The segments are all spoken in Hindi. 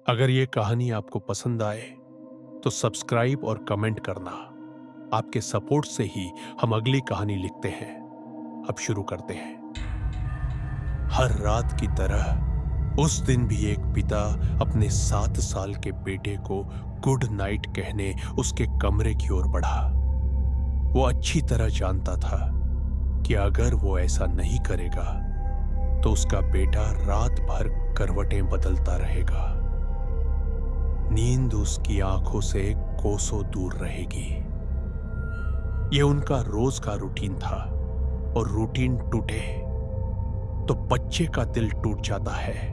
अगर ये कहानी आपको पसंद आए तो सब्सक्राइब और कमेंट करना। आपके सपोर्ट से ही हम अगली कहानी लिखते हैं। अब शुरू करते हैं। हर रात की तरह उस दिन भी एक पिता अपने 7 साल के बेटे को गुड नाइट कहने उसके कमरे की ओर बढ़ा। वो अच्छी तरह जानता था कि अगर वो ऐसा नहीं करेगा तो उसका बेटा रात भर करवटें बदलता रहेगा। नींद उसकी आंखों से कोसों दूर रहेगी। यह उनका रोज का रूटीन था, और रूटीन टूटे तो बच्चे का दिल टूट जाता है।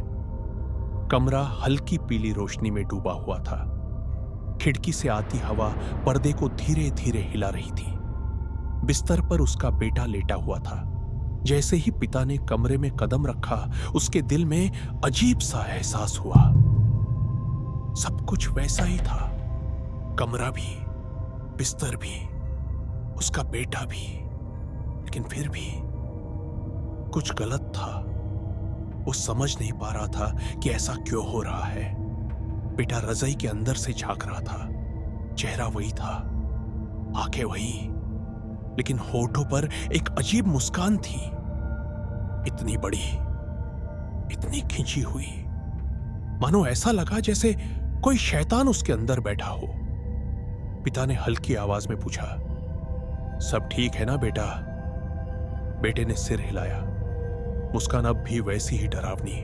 कमरा हल्की पीली रोशनी में डूबा हुआ था। खिड़की से आती हवा पर्दे को धीरे धीरे हिला रही थी। बिस्तर पर उसका बेटा लेटा हुआ था। जैसे ही पिता ने कमरे में कदम रखा, उसके दिल में अजीब सा एहसास हुआ। सब कुछ वैसा ही था, कमरा भी, बिस्तर भी, उसका बेटा भी, लेकिन फिर भी कुछ गलत था। वो समझ नहीं पा रहा था कि ऐसा क्यों हो रहा है। बेटा रजाई के अंदर से झांक रहा था। चेहरा वही था, आंखें वही, लेकिन होठों पर एक अजीब मुस्कान थी। इतनी बड़ी, इतनी खिंची हुई, मानो ऐसा लगा जैसे कोई शैतान उसके अंदर बैठा हो। पिता ने हल्की आवाज में पूछा, सब ठीक है ना बेटा? बेटे ने सिर हिलाया। मुस्कान अब भी वैसी ही डरावनी।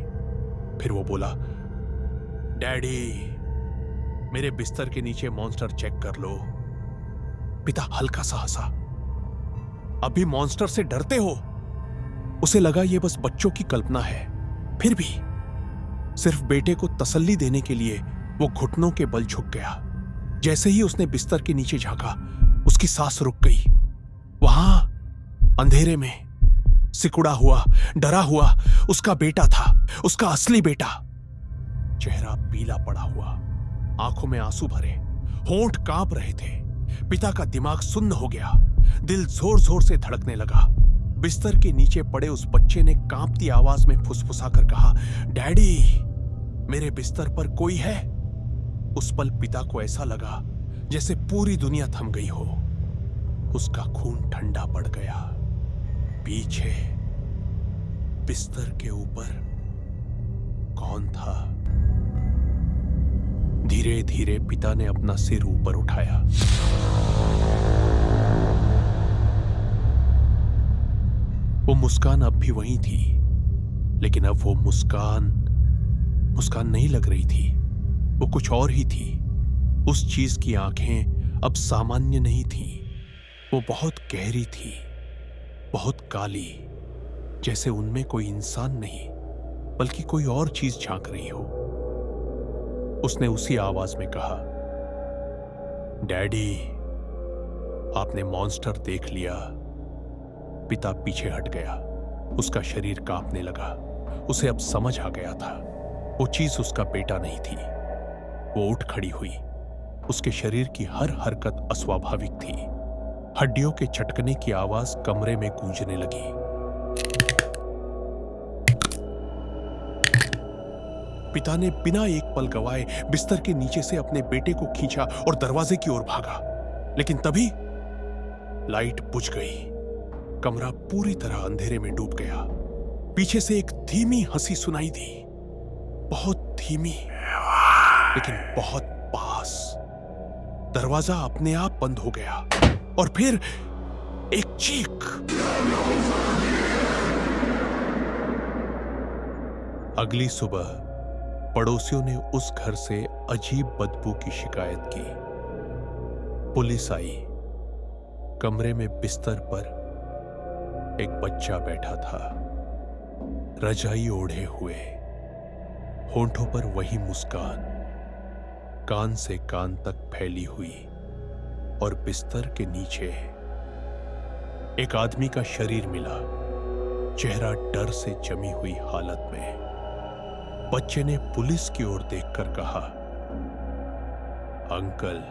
फिर वो बोला, डैडी, मेरे बिस्तर के नीचे मॉन्स्टर चेक कर लो। पिता हल्का सा हंसा। अभी मॉन्स्टर से डरते हो? उसे लगा ये बस बच्चों की कल्पना है। फिर भी सिर्फ बेटे को तसल्ली देने के लिए वो घुटनों के बल झुक गया। जैसे ही उसने बिस्तर के नीचे झांका, उसकी सांस रुक गई। वहां अंधेरे में सिकुड़ा हुआ, डरा हुआ उसका बेटा था, उसका असली बेटा। चेहरा पीला पड़ा हुआ, आंखों में आंसू भरे, होंठ कांप रहे थे। पिता का दिमाग सुन्न हो गया, दिल जोर जोर से धड़कने लगा। बिस्तर के नीचे पड़े उस बच्चे ने कांपती आवाज में फुसफुसाकर कहा, डैडी, मेरे बिस्तर पर कोई है? उस पल पिता को ऐसा लगा जैसे पूरी दुनिया थम गई हो। उसका खून ठंडा पड़ गया। पीछे बिस्तर के ऊपर कौन था? धीरे धीरे पिता ने अपना सिर ऊपर उठाया। वो मुस्कान अब भी वही थी, लेकिन अब वो मुस्कान नहीं लग रही थी। वो कुछ और ही थी। उस चीज की आंखें अब सामान्य नहीं थी। वो बहुत गहरी थी, बहुत काली, जैसे उनमें कोई इंसान नहीं बल्कि कोई और चीज झांक रही हो। उसने उसी आवाज में कहा, डैडी, आपने मॉन्स्टर देख लिया। पिता पीछे हट गया। उसका शरीर कांपने लगा। उसे अब समझ आ गया था, वो चीज उसका बेटा नहीं थी। वो उठ खड़ी हुई। उसके शरीर की हर हरकत अस्वाभाविक थी। हड्डियों के चटकने की आवाज कमरे में गूंजने लगी। पिता ने बिना एक पल गवाए बिस्तर के नीचे से अपने बेटे को खींचा और दरवाजे की ओर भागा। लेकिन तभी लाइट बुझ गई। कमरा पूरी तरह अंधेरे में डूब गया। पीछे से एक धीमी हंसी सुनाई दी, बहुत धीमी, लेकिन बहुत पास। दरवाजा अपने आप बंद हो गया और फिर एक चीख। अगली सुबह पड़ोसियों ने उस घर से अजीब बदबू की शिकायत की। पुलिस आई। कमरे में बिस्तर पर एक बच्चा बैठा था, रजाई ओढ़े हुए, होंठों पर वही मुस्कान, कान से कान तक फैली हुई, और बिस्तर के नीचे एक आदमी का शरीर मिला, चेहरा डर से जमी हुई हालत में। बच्चे ने पुलिस की ओर देखकर कहा, अंकल,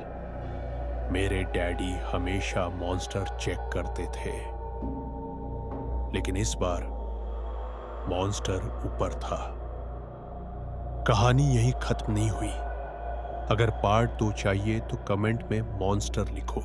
मेरे डैडी हमेशा मॉन्स्टर चेक करते थे, लेकिन इस बार मॉन्स्टर ऊपर था। कहानी यही खत्म नहीं हुई। अगर पार्ट 2 चाहिए तो कमेंट में मॉन्स्टर लिखो।